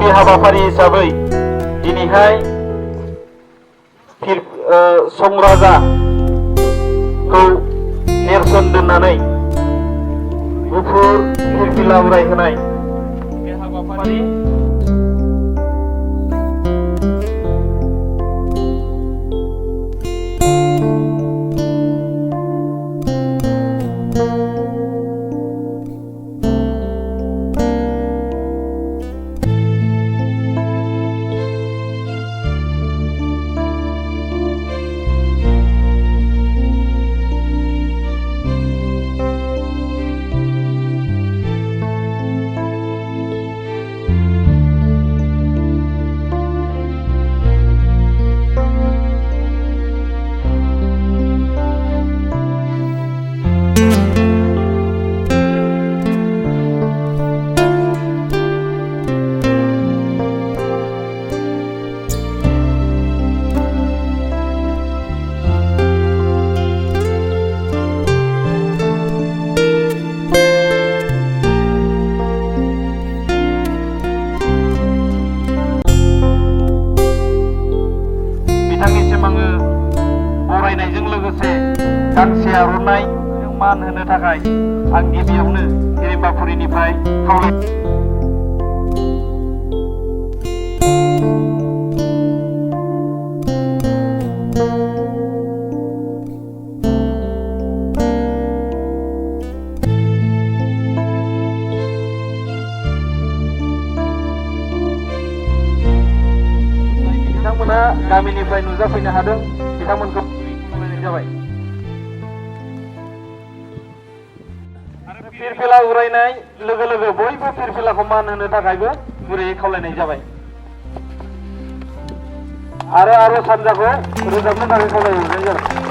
गिबि हाबाफारि हिसाबै दिनैहाय संराजाखौ नेरसोन दोननानै गुफुर फिरफिला उरायहोनाय बे हाबाफारि बरायनायजों लोगोसे गांसे आर'नाइ मान होनो थाखाय आं गिबियावनो हिरिम्बाफुरिनिफ्राय बिथांमोना गामिनिफ्राय नुजाफैनो हादों बिथांमोनखौ खावलायनाय जाबाय। फिरफिला उरायनाय लोगो लोगो बयबो फिरफिलाखौ मान होनो थाखायबो गुरैयै खावलायनाय जाबाय आरो आर'ज हान्जाखौ रोजाबनो थाखाय खावलायहरनाय जाबाय।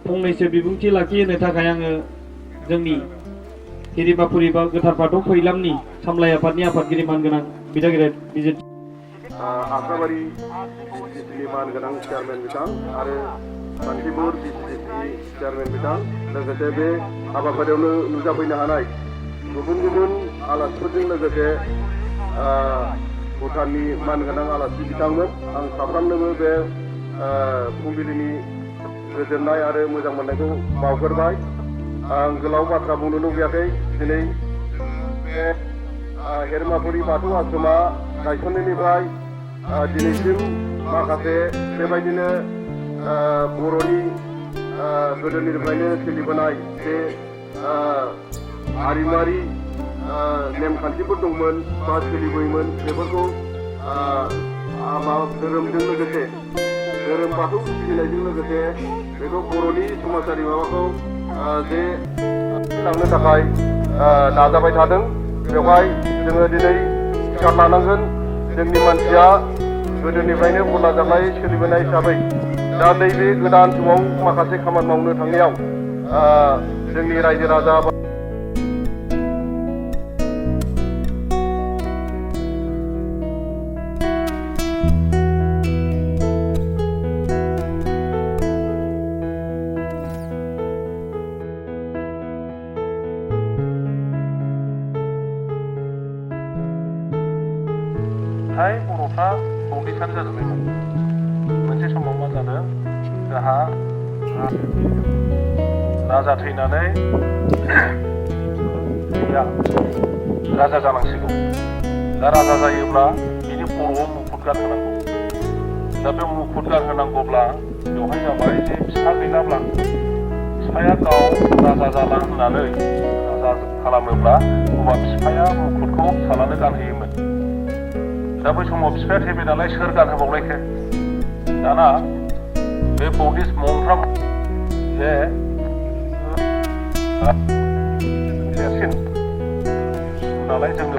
फंनैसो बिबुंथि लाखिहोनो थाखाय आङो जोंनि हिरिबाफुरि बा गोथार बाथौ फैलामनि सामलाय आफादनि आफादगिरि मानगोनां बिदागिरि बिजिर आख्राबारि डिसिसिनि मानगोनां चेयारमेन बिथां आरो मानसिपुर डिसिसिनि चेयारमेन बिथां लोगोसे बे हाबाफारियावनो नुजाफैनो हानाय गुबुन गुबुन आलासिफोरजों लोगोसे भुटाननि मानगोनां आलासि बिथांमोन आं साफ्रोमनोबो बे फुंबिलिनि गोजोननाय आरो मोजां मोननायखौ बावगोरबाय आं गोलाव बाथ्रा बुंनो लुबैयाखै दिनै बे हेरमाफुरि बाथौ आश्रमा गायसननायनिफ्राय दिनैसिम माखासे बेबायदिनो बर'नि गोदोनिफ्रायनो सोलिबोनाय बे हारिमुआरि नेमखान्थिफोर दंमोन बा सोलिबोयोमोन बेफोरखौ धोरोमजों लोगोसे धोरोम बाथौ सिबिनायजों लोगोसे बेखौ बर'नि समाजारि माबाखौ जे लांनो थाखाय नाजाबाय थादों बेवहाय जोङो दिनै सिखार लानांगोन जोंनि मानसिया गोदोनिफ्रायनो बरला जानाय सोलिबोनाय हिसाबै दा नैबे गोदान समाव माखासे खामानि मावनो थांनायाव जोंनि रायजो राजा बर'फ्रा फाउन्डेसन जाजोबबायमोन मोनसे समाव मा जादों जोंहा राजा थैनानै राजा जानांसिगौ दा राजा जायोब्ला बिनि खर'आव मुकुट गानहोनांगौ दा बे मुकुट गानहोनांगौब्ला बेवहाय जाबाय जे फिसा गैलाब्ला फिफाया गाव राजा जाला होननानै राजा खालामोब्ला अब्ला फिफाया मुकुटखौ फिसालानो गानहोयोमोन दा बै समाव फिफाया थैबाय नालाय सोर गानहोबावलायखो दाना बे बौद्धिस्ट मंफ्रा जे देरसिन नालाय जोंनो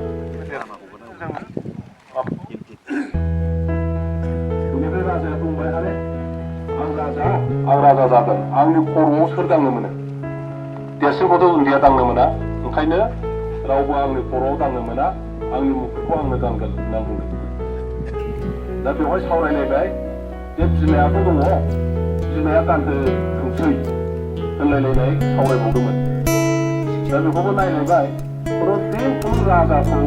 बेनिफ्राय राजाया बुंबाय आरे आं राजा जागोन आंनि खर'आव सोर दांनो मोनो देरसिनखौथ' उन्दैया दांनो मोना ओंखायनो रावबो आंनि खर'आव दांनो मोना आंनि मुकुटखौ आंनो गानगोन होनना बुंदों दा बेवहाय सावरायलायबाय जे बिमायाथ' दङ बिमाया गानहोथोंसै होनलायलायनाय सावरायबावदोंमोन दा बेखौबो नायलायबाय बे राजाखौ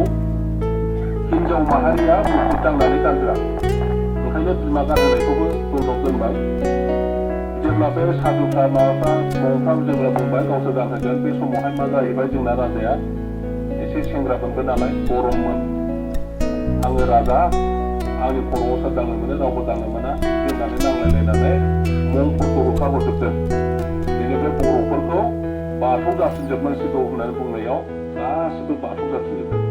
हिनजाव माहारिया मुकुट दांनानै गानहोआ ओंखायनो बिमा गानहोनायखौबो बन्द दोनबाय जेब्ला बे साधुफ्रा माबाफ्रा मंफ्रा जेब्ला बुंबाय गावसोर गानहोगोन बे समावहाय मा जाहैबाय जोंना राजाया एसे सेंग्राफोरबो नालाय गरममोन आङो राजा आंनि खर'आव सोर दांनो मोनो रावबो दांनो मोना होननानै नांलायलायनानै मंफोरखौ होखारहरजोबदों बेनिफ्राय बर'फोरखौ बाथौ जाफिनजोबनांसिगौ होननानै बुंनायाव गासिबो बाथौ जाफिनजोबदों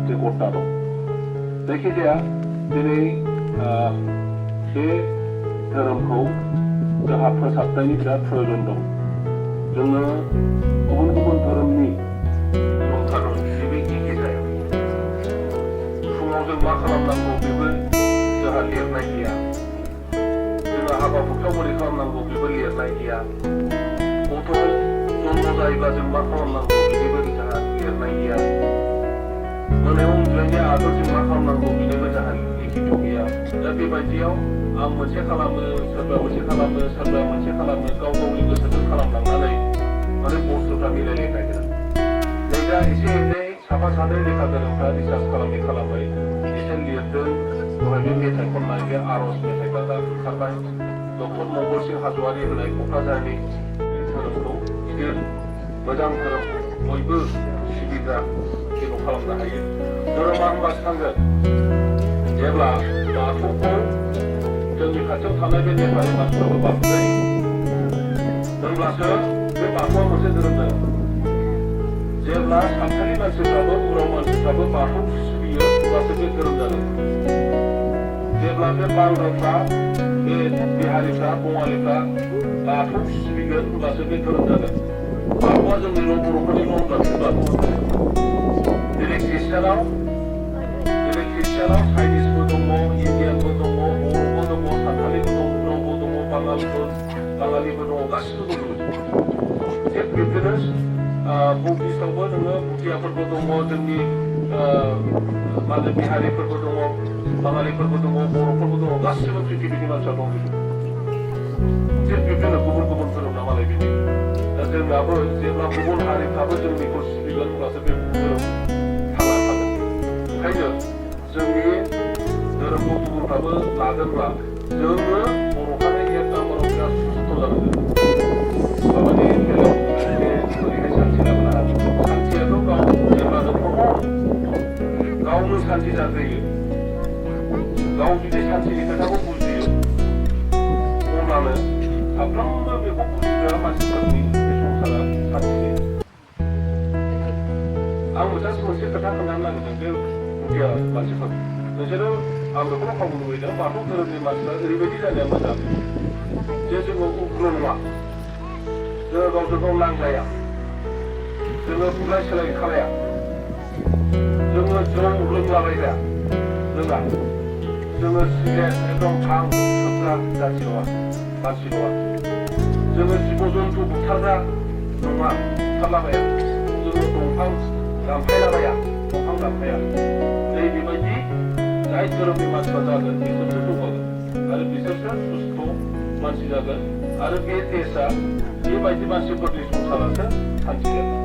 बे गथा दं जायखिजाया दिनै बे धोरोमखौ जोंहा फोसाबनायनि बिराद प्रयजन दं जोङो गुबुन गुबुन धोरोमनि दंथारो बेबो एखे जाया फुङाव जों मा खालामनांगौ बेबो जोंहा लिरनाय गैया जोंहा हाबा हुखायाव बोरै खालामनांगौ बेबो लिरनाय गैया गथ' जन्म जायोब्ला जों मा खालामनांगौ बेनिबो जोंहा लिरनाय गैया मोनायाव उन्दुनायनि आगोल जों मा खालामनांगौ बेनिबो जोंहा लिखित गैया दा बेबायदियाव आं मोनसे खालामो सोरबा मोनसे खालामो सोरबा मोनसे खालामो गाव गावनि गोसोजों खालामलांनानै माने बुस्थुफ्रा मिलायनो नागिरा दा एसे एनै साफा सानै लेखा गोरोंफ्रा रिसार्च खालामै एसे लिरदों दहाय बे मेथाइ खननाय बे आर'ज मेथाइफ्रा दा ओंखारबाय डक्टर मंगल सिं हाज'वारि होनाय क'क्राझारनि बे धोरोमखौ गिदिर मोजां धोरोम बयबो सिबिग्रा जेखौ खालामनो हायो धोरोमा होनबासो थांगोन जेब्ला बाथौखौ जोंनि खाथियाव थानाय बे नेपालि मानसिफ्राबो बाथौ जायो होनब्लासो बे बाथौआ मोनसे धोरोम जायो जेब्ला सानथालि मानसिफ्राबो उराव मानसिफ्राबो बाथौ सिबियो अब्लासो बे धोरोम जागोन जेब्ला बे बांगालफ्रा बे बिहारिफ्रा बङालिफ्रा बाथौ सिबिगोन होनब्लासो बे धोरोम जागोन बाथौआ जोंनिल' बर'फोरनिल' होनब्लासो बाथौआ दिनै ख्रिस्टियानाव चाइनिसबो दङ इन्डियानबो दङ बर'बो दङ सानथालिबो दङ उरावबो दङ बांगालबो बाङालिबो दङ गासिबो दंजोबो थिग बिब्दिनो बुक लिस्टआवबो नोङो भुटियाफोरबो दङ जोंनि मा होनो बिहारिफोरबो दङ बाङालिफोरबो दङ बर'फोरबो दङ गासिबो पृथिबिनि मानसिया दंजोबो थिग बिब्दिनो गुबुन गुबुन धोरोम नामालाय बिदि दा जोंनाबो जेब्ला गुबुन हारिफ्राबो जोंनिखौ सिबिगोन अब्लासो बे धोरोम थांना थागोन ओंखायनो जोंनि धोरोमखौ गुबुनफ्राबो लागोनब्ला जोङो बर'फ्रानो एक नाम्बाराव बिराद सुस्थ' जानांगोन माबानि बेलायाव ओरैहाय सान्थि लाबोनो हागोन सान्थियाथ' गाव जेब्ला नों गावनो सान्थि जाग्रोयो गाव जुदि सान्थिनि खोथाखौ बुजियो अब्लानो साफ्रोमबो बेखौ बुजिग्रा मानसिफोरनि बे संसारा सान्थि आं मोनसे खोथा खोन्थानो नागिरदों बे भुटिया मानसिफोर नोंसोरो आं बेखौनो खावनो लुबैदों बाथौ धोरोमनि मानसिफ्रा ओरैबायदि जानाया मोजां जे जोङो उग्र नङा जोङो गावजों गाव नांलाया जोङो बुलाय सोलाय खालाया जोङो जौ लोंलाबायग्रा लोङा जोङो सिगारेट एकदम भां सोबग्रा जाथि नङा मानसि नङा जोङो जिब जन्थु बुथारग्रा नङा बुथारलाबाया जोङो दंफां दानफायलाबाया दंफां दानफाया नै बेबायदि जाय धोरोमनि मानसिफ्रा जागोन बिसोरसो जौगागोन आरो बिसोरसो सुस्थ' मानसि जागोन आरो बे देशआ बेबायदि मानसिफोरनि संसारासो सान्थि जागोन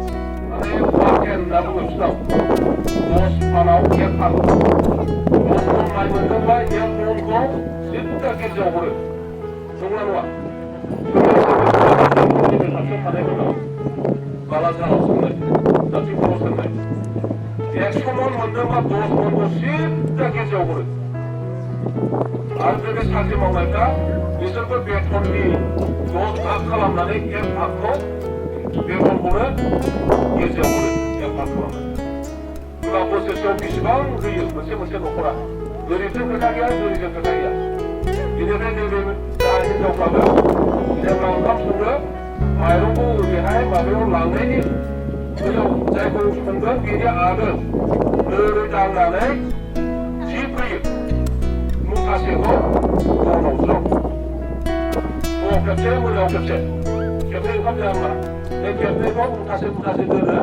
माने वाकेन होनना बुङो बिसिनाव 10 फानाव 1 फान 10 मन माइ मोनदोंबा 1 मनखौ सिद्दा गिर्जायाव हरो नंगौना नङा जोंनि खाथियाव थानायफोरनाव बालाजाराव सोंनाय जाथिफोराव सोंनाय 100 मन मोनदोंबा 10 मनखौ सिद्दा गिर्जायाव हरो आरो बे साख्रि मावनायफ्रा बिसोरबो बेथननि 10 भाग खालामनानै 1 भागखौ बेथनखौनो गिर्जायाव हरो 1 भाग खालामनानै होमबा बोसोरसेयाव बेसेबां होयो मोनसे न'खरा गोरिबजों खोथा गैया गोरिबजों खोथा गैया बेनिफ्राय नैबे हिनजावफ्राबो जेब्ला ओंखाम सङो माइरंखौ ओरैहाय माबायाव लांनायनि बैयाव जायखौ संगोन बेनि आगोल ओरै दांनानै जि फैयो मुथासेखौ बनाव ज्राव फुङाव खेबसे मोनायाव खेबसे ओंखाम जाया होमबा बे खेबनैखौ मुथासे दोनो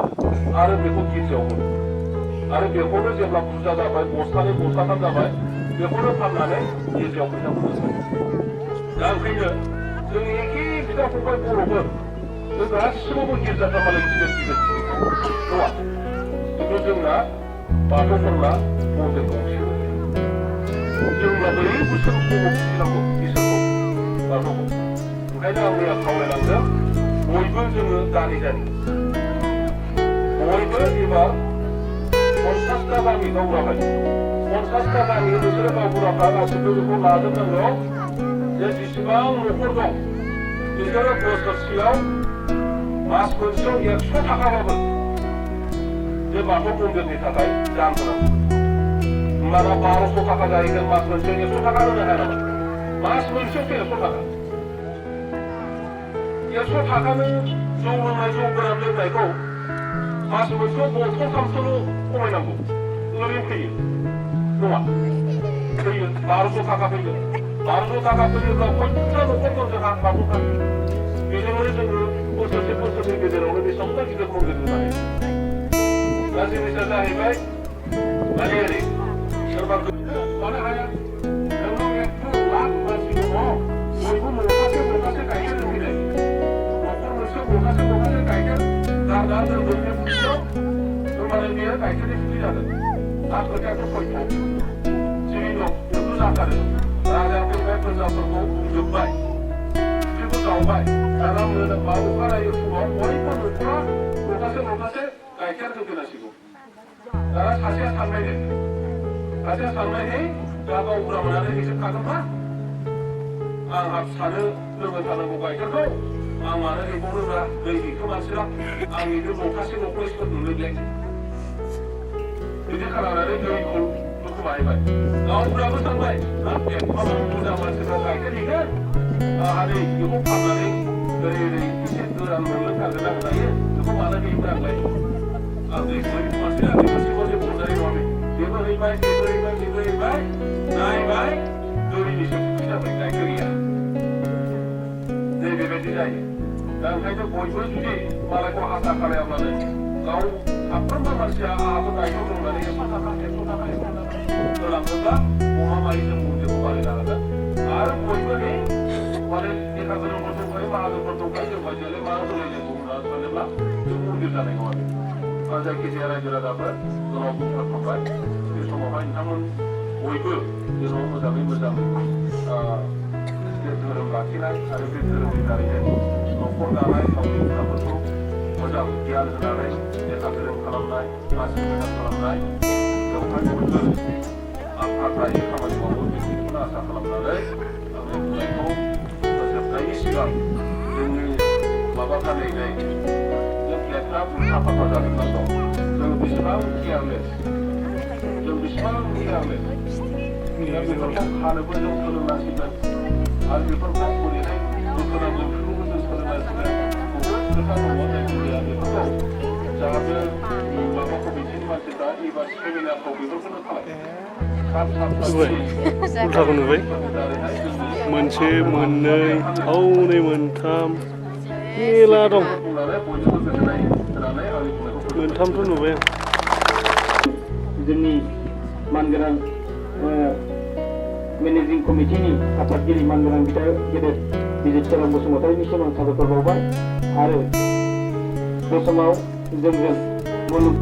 आरो बेखौ गिर्जायाव होनो आरो बेखौनो जेब्ला बुरजा जाबाय बस्थानै बस्थाथाम जाबाय बेखौनो फाननानै गिर्जायाव फैसा मोनो दा ओंखायनो जोंनि एखे बिदा फंबाय बर'फोर जों गासिबो गिर्जाफ्रा मालाय गिदिर नङा खिन्थु जोंना बाथौफोरना मन्दिर गंसे जोंना बोरै बोसोरखौ फुजिनांगौ इसोरखौ बाथौखौ ओंखायनो आं मैया खावलायलांदों बयबो जोङो गानि बयबो एबार 50टा गामि गावबुराखाय 50टा गामि नोंसोरो गावबुराफ्रा गासिबो बेखौ लाजोबनांगौ जे जेसेबां न'खर दं बिसोरो बोसोरसेयाव मास मोनसेयाव 100 थाखाबाबो बे बाथौ मन्दिरनि थाखाय दान होनांगौ होमबाना 1200 थाखा जाहैगोन मास मोनसेयाव 100 थाखा होनो हाया नामा मास मोनसेयावसो 100 थाखा 100 थाखानो जौ लोंनाय जौ गोरान लोंनायखौ मास मोनसेयाव बथलथामसोल' खमायनांगौ ओरैनो फैयो नङा फैयो 1200 थाखा फैगोन 1200 थाखा फैयोब्ला खयथा न'खर दं जोंहा बाथौ थाखि बेजोंनो जोङो बोसोरसे गेजेरावनो बेसेबांबा गिदिर मन्दिर लुनो हायो दा जिनिसा जाहैबाय माने ओरै सोरबा मानो हाया नोंनाव 100 लाख मानसि दङ बयबो न'खासे गाइखेर लोंफैनाय न'खर मोनसेयाव न'खासे गाइखेर गारना दोनगोन बे फुख्रियाव होमबानो बेयो गाइखेरनि फुख्रि जागोन आरो खोथायाथ' सयथ' सिरि दं बेखौ जाथारो राजाफोरनिफ्राय प्रजाफोरखौ जोब्बाय फुख्रिखौ जावबाय दाना अखानायै फुङाव बयबो न'खरा न'खासे गाइखेर होफैनांसिगौ दाना सासेया सानबाय दा गावबुरा मोननानै हिसाब थागोन मा आंहा फिसानो लोंबाय थानांगौ गाइखेरखौ आं मानो हैबावनोब्रा दै दैखो मानसिया आंनि बे न'खासे न'खौ सोर नुनोलाय बिदि खालामनानै दैखौ दुखु बाहायबाय गावबुराबो सानबाय एफा बुरजा मानसिफ्रा गाइखेर हैगोन आंहा नै बेखौ फाननानै ओरै एसे गोरान मोनलों थागोन आं दायो बेखौ मानो हैयोब्रा आंलाय आं दै गोरिब मानसिया मोनसेखौ जेबो अनजानाय नङामोन बेबो हैबाय नायबाय दैनिसो फुख्रि जाबाय गाइखेर गैया नै बेबायदि बेबायदि जायो दा ओंखायनो बयबो जुदि मालायखौ आसा खालायाब्लानो गाव साफ्रोमबो मानसिया आहाबो दायथ' दं होननानै 100 थाखा 100 थाखा 100 थाखा होलाङोब्ला गमामायै जों मन्दिरखौ बानायनो हागोन आरो बयबो माने लेखा गोरोंफोर दंखायो माहाजोनफोर दंखायो जों बायदियालाय मा होलायनांगौ होनना सानोब्ला जों मन्दिर जानाय नङा बे जायखिजाया रायजो राजाफोर जोंनाव बुंथारखांबाय बे समावहाय नोंथांमोन बयबो जोंनाव मोजाङै मोजां धोरोम लाखिनाय आरो बे धोरोमनि दारैनो न'खर दानाय गावनि फिसाफोरखौ मोजां गियान होनानै लेखा गोरों खालामनाय मानसि मोजां खालामनाय बेवहाय बयबो आखायै खामानि मावो बेखौनो आसा खालामनानै आंनि बुंनायखौ जोबनायनि सिगां जोंनि माबाफ्रा नैबे जों लेखा साफा जाजोबनानै दं जों बेसेबां केयारलेस दा बेफोरखौ खानोबो जों सोलोंनांसिगोन आरो बेफोरखौ बोरैहाय बोखोनांगौ बेफोरखौबो जों सोलोंनांसिगोन बहुद खोथा दङ जायखिजाया बेफोरखौ जाहाथे माबा कमिटिनि मानसिफ्रा एबार सेमिनारखौ बेफोरखौनो उल्थाखौ नुबाय मोनसे मोननै हनै मोनथाम मेला दं मोनथामथ' नुबाय आं जोंनि मानगोनां मेनेजिं कमिटिनि आफादगिरि मानगोनां बिदा गेदेर बिजितचरन बसुमतारीनिसिम आं साबायखर बावबाय आरो बे समाव जोंजों मुलुग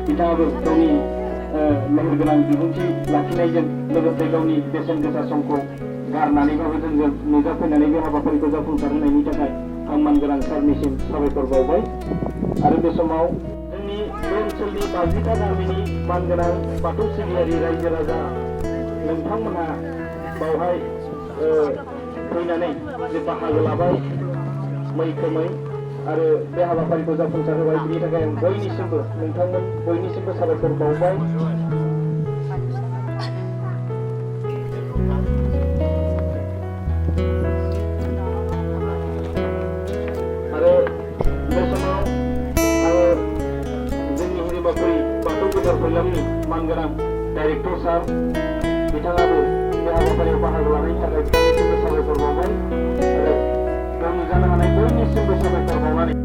बिथाङाबो गावनि मेहेरगोनां बिबुंथि लाखिनायजों लोगोसे गावनि बेसेन गोसा समखौ गारनानैबाबो जोंजों नुजाफैनानै बे हाबाफारिखौ जाफुंसार होनायनि थाखाय आं मानगोनां सारनिसिम साबायखर बावबाय आरो बे समाव जोंनि बे ओनसोलनि 50टा गामिनि मानगोनां बाथौ सिबियारि रायजो राजा नोंथांमोनहा बावहाय फैनानै जे बाहागो लाबाय मैखोमै आरो बे हाबाफारिखौ जाफुंसार होबाय बिनि थाखाय आं बयनिसिमबो नोंथांमोन बयनिसिमबो साबायखर बावबाय आरो बे समाव आङो जोंनि हिरिबाफुरि बाथौ गोदार फैलामनि मानगोनां डाइरेक्टर सार बिथाङाबो बे हाबाफारियाव बाहागो लानायनि थाखाय बिथांनिसिमबो साबायखर बावबाय आरो बेयाव नुजानो हानाय बयनिसिमबो साबायखर बावनानै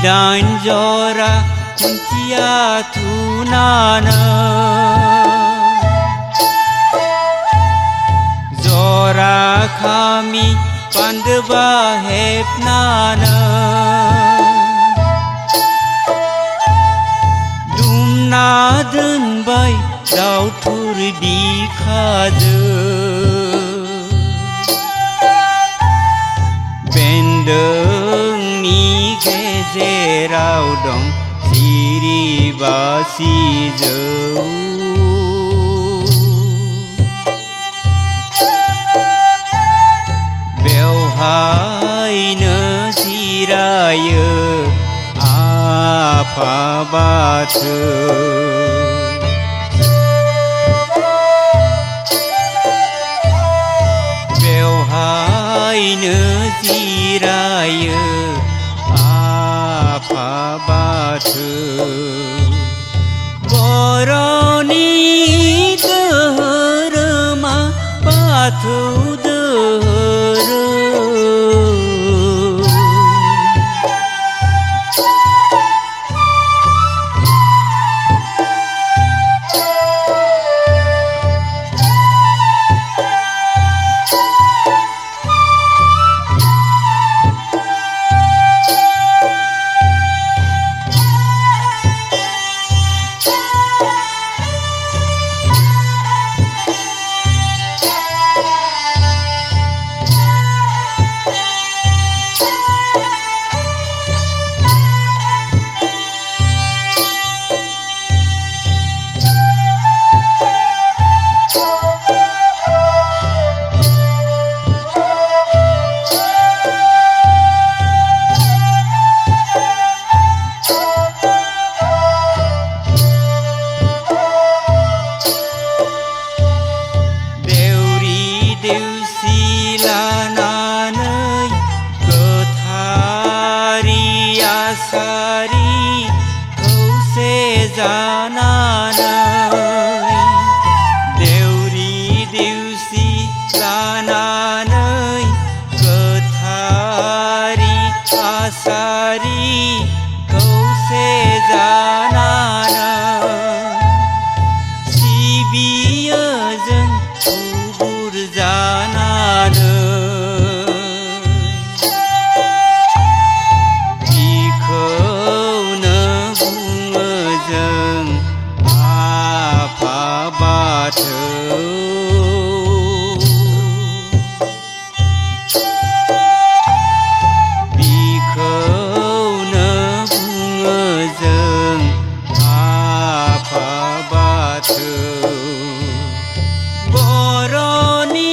dan jora kuntia tunana jora kami pandeba hepnana dumna dunbai dautur dikhaje bendengni गेजेराव दं सिरिबासि जौ बेवहायनो जिरायो आफा बाथौ बेहायनो जिरायो आफा बाथौ बर'नि धोरोमा बाथौ सारी खौसे जानानै देउरि देउसि लानानै गोथारि आसारि खौसे जानानै सिबियो जों थुबुर जानानै बर'नि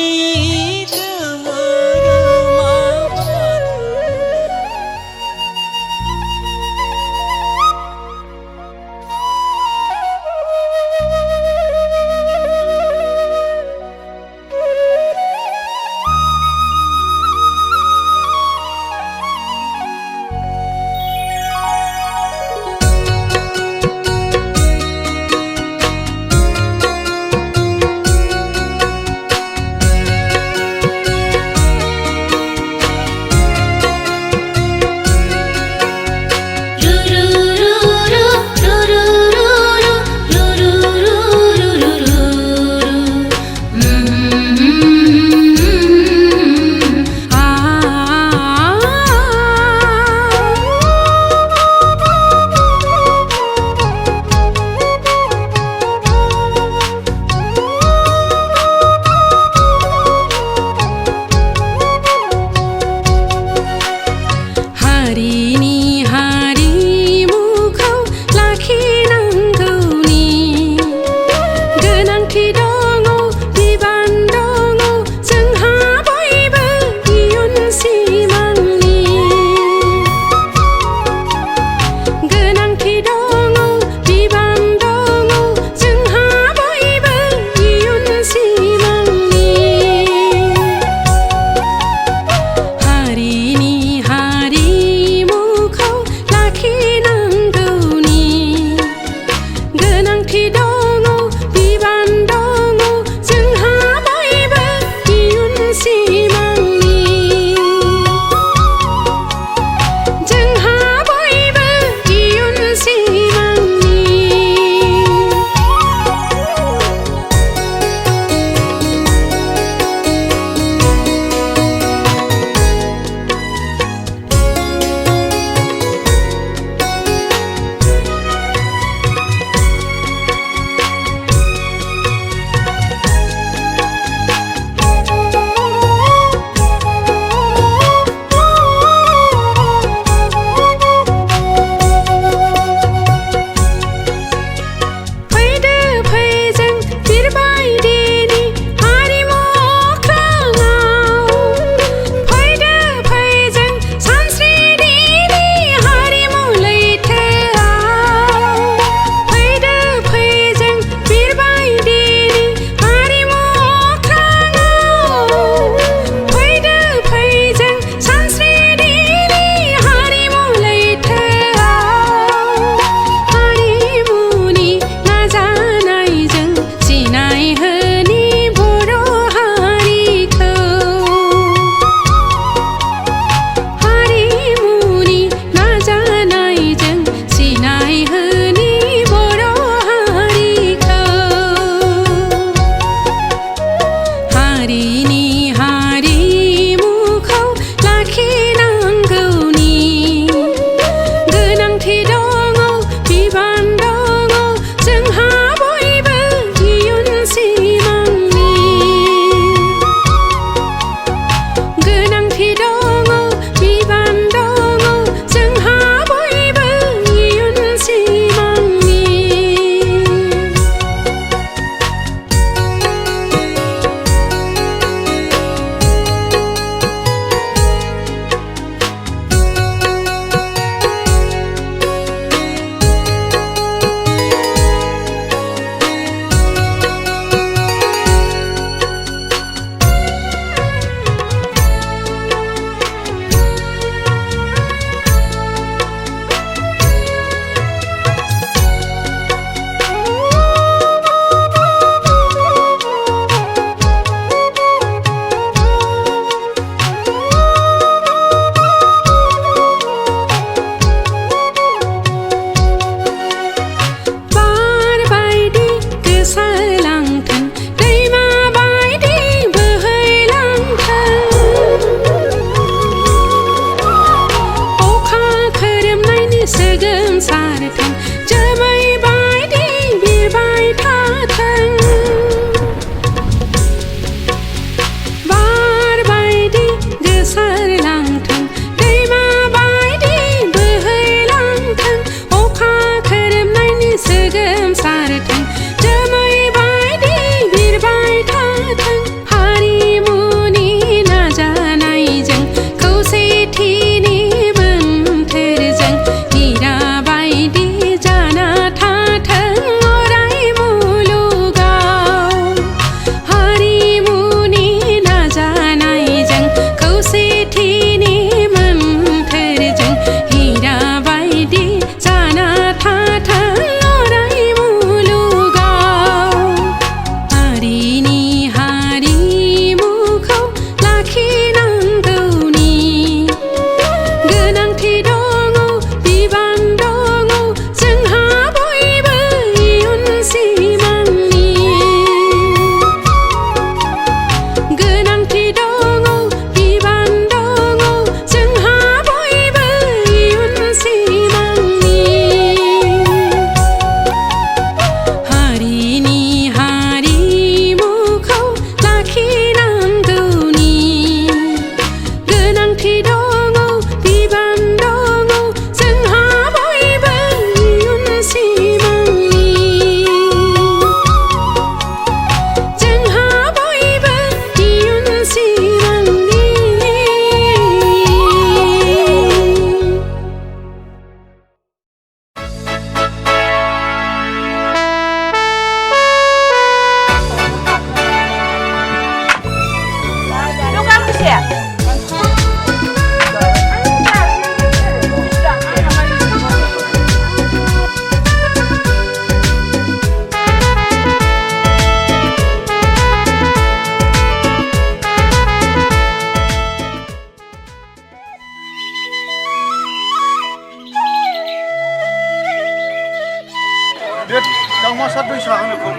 दावमासा दैसा होनो बेखौ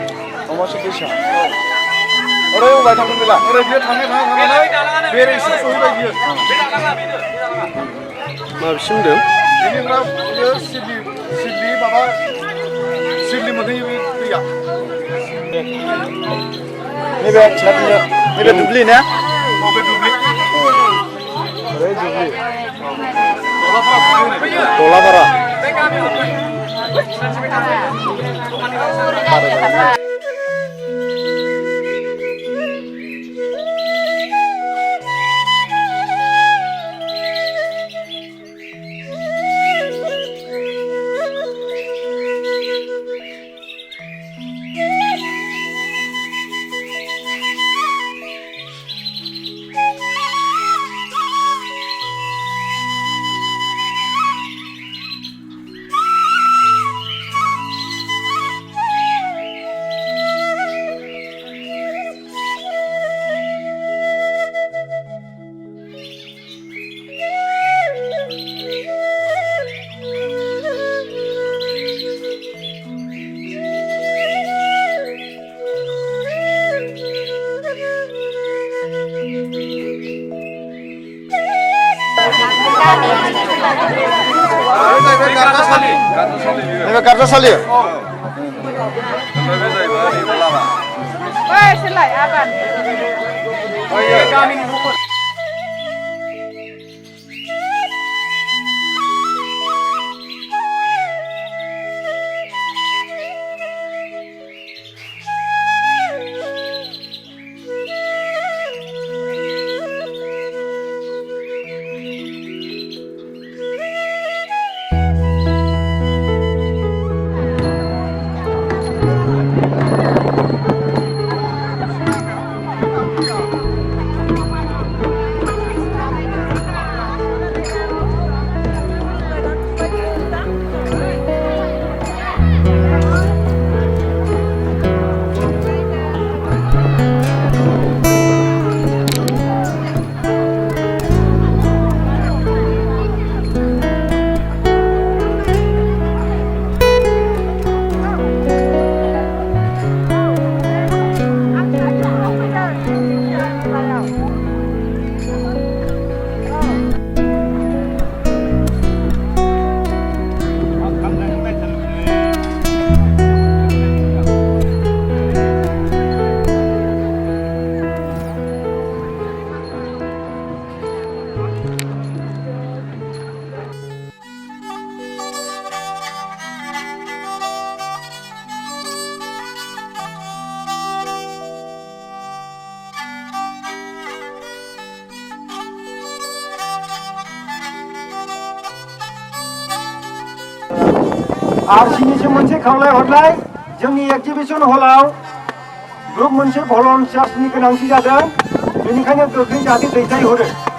दावमासा दैसा ओरै अबाय थांगोन बेला ओरै बियो थांनानै बेरेसो सहैबाय बियो माबेसिम होनदों बेनिफ्राय बियो सिडलि माबा सिडलि मोनहैयो बे दैया नैबे दुब्लि ने बबे दुब्लि ओरै दुब्लि दलापारा नैबे गारजासालि आरसिनिसिम मोनसे खावलायहरनाय जोंनि एक्जिबिसन हलाव ग्रुप मोनसे भलन्टियार्सनि गोनांथि जादों बेनिखायनो गोख्रै जाहाथे दैथायहरो